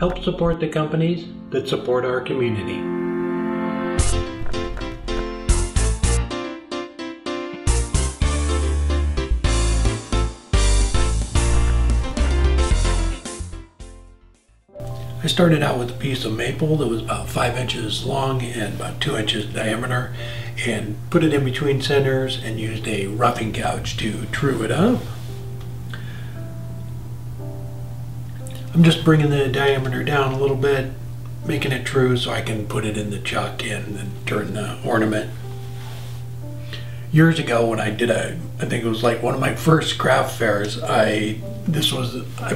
Help support the companies that support our community. I started out with a piece of maple that was about 5 inches long and about 2 inches diameter, and put it in between centers and used a roughing gouge to true it up. I'm just bringing the diameter down a little bit, making it true so I can put it in the chuck and then turn the ornament. Years ago when I did I think it was like one of my first craft fairs, I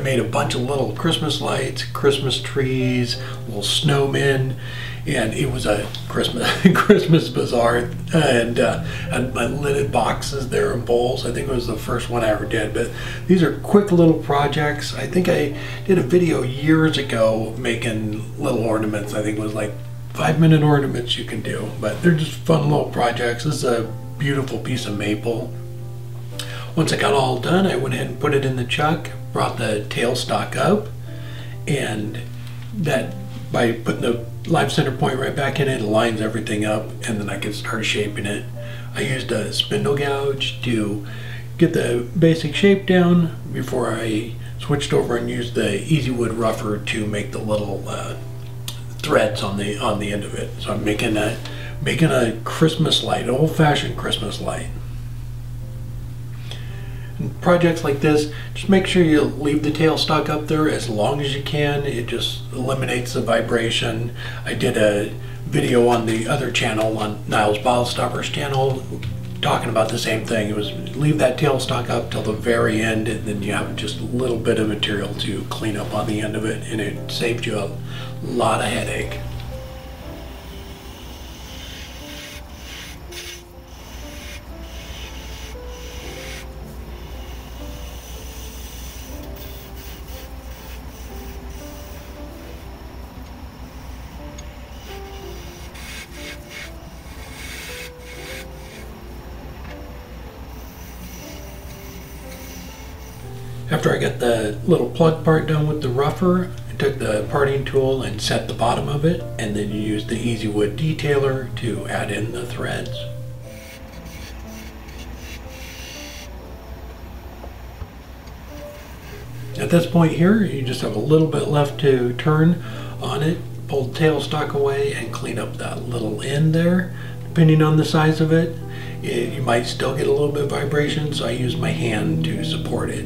made a bunch of little Christmas lights, Christmas trees, little snowmen, and it was a Christmas bazaar, and had my lidded boxes there and bowls. I think it was the first one I ever did, but these are quick little projects. I think I did a video years ago making little ornaments. I think it was like 5-minute ornaments you can do, but they're just fun little projects. This is a beautiful piece of maple. Once I got all done, I went ahead and put it in the chuck, brought the tailstock up, and that, by putting the live center point right back in it, aligns everything up, and then I can start shaping it. I used a spindle gouge to get the basic shape down before I switched over and used the Easy Wood rougher to make the little threads on the end of it. So I'm making a Christmas light, an old-fashioned Christmas light. And projects like this, just make sure you leave the tailstock up there as long as you can. It just eliminates the vibration. I did a video on the other channel, on Niles Bottle Stopper's channel, talking about the same thing. It was leave that tailstock up till the very end, and then you have just a little bit of material to clean up on the end of it, and it saved you a lot of headache. After I got the little plug part done with the rougher, I took the parting tool and set the bottom of it, and then you use the Easy Wood detailer to add in the threads. At this point here, you just have a little bit left to turn on it. Pull the tailstock away and clean up that little end there. Depending on the size of it, you might still get a little bit of vibration, so I use my hand to support it.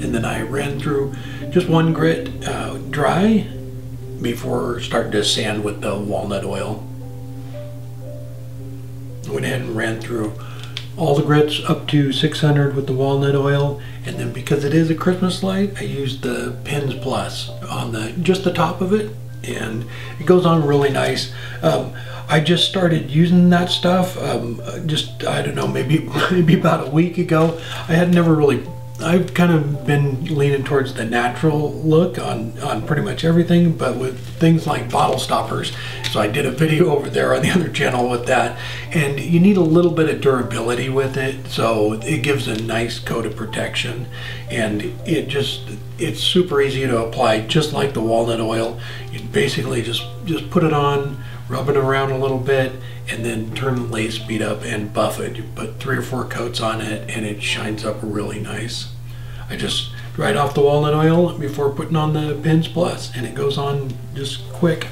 And then I ran through just one grit dry before starting to sand with the walnut oil. Went ahead and ran through all the grits up to 600 with the walnut oil, and then because it is a Christmas light, I used the Pins Plus on just the top of it, and it goes on really nice. I just started using that stuff I don't know, maybe about a week ago. I've kind of been leaning towards the natural look on pretty much everything, but with things like bottle stoppers. So I did a video over there on the other channel with that, and you need a little bit of durability with it, so it gives a nice coat of protection, and it's super easy to apply, just like the walnut oil. You basically just put it on, rub it around a little bit, and then turn the lathe speed up and buff it. You put 3 or 4 coats on it, and it shines up really nice. I just dried off the walnut oil before putting on the Pins Plus, and it goes on just quick.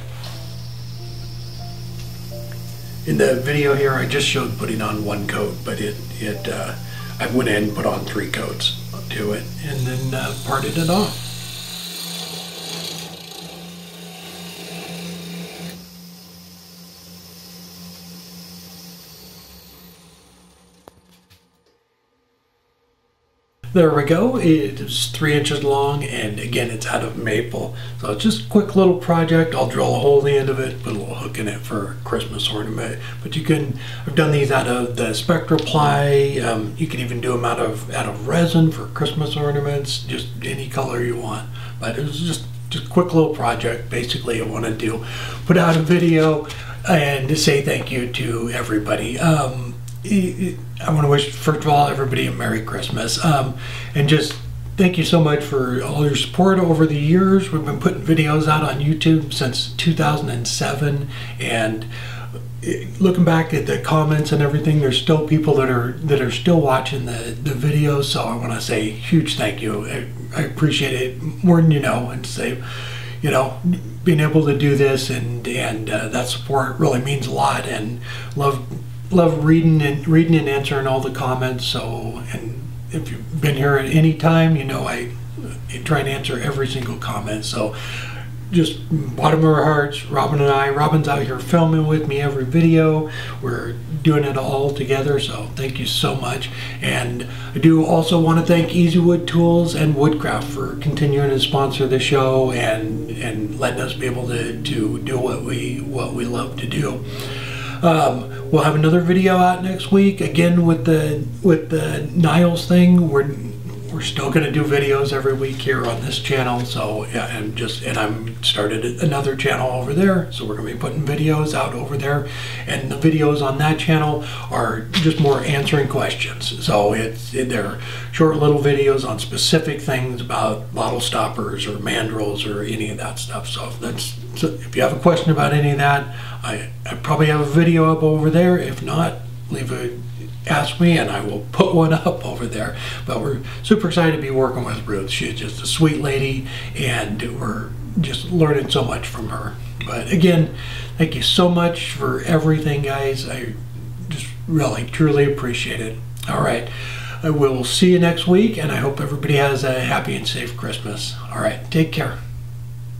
In the video here, I just showed putting on 1 coat, but I went in and put on 3 coats to it, and then parted it off. There we go. It is 3 inches long, and again, it's out of maple. So it's just a quick little project. I'll drill a hole in the end of it, put a little hook in it for a Christmas ornament. But I've done these out of the spectral ply. You can even do them out of resin for Christmas ornaments, just any color you want. But it was just a quick little project. Basically, I wanted to put out a video and to say thank you to everybody. I want to wish, first of all, everybody a Merry Christmas, and just thank you so much for all your support over the years. We've been putting videos out on YouTube since 2007, and looking back at the comments and everything, there's still people that are still watching the videos. So I want to say huge thank you. I appreciate it more than you know, and say, you know, being able to do this and that support really means a lot, and love reading and answering all the comments. So, and if you've been here at any time, you know I try and answer every single comment. So just bottom of our hearts, Robin's out here filming with me every video. We're doing it all together, so thank you so much. And I do also want to thank Easy Wood Tools and Woodcraft for continuing to sponsor the show and letting us be able to do what we love to do. We'll have another video out next week again with the Niles thing. We're still going to do videos every week here on this channel. So yeah, and I'm started another channel over there, so we're going to be putting videos out over there, and the videos on that channel are just more answering questions. So they're short little videos on specific things about bottle stoppers or mandrels or any of that stuff. So if you have a question about any of that, I probably have a video up over there. If not, ask me and I will put one up over there. But we're super excited to be working with Ruth. She's just a sweet lady, and we're just learning so much from her. But again, thank you so much for everything, guys. I just really truly appreciate it. All right, I will see you next week, and I hope everybody has a happy and safe Christmas. All right, take care.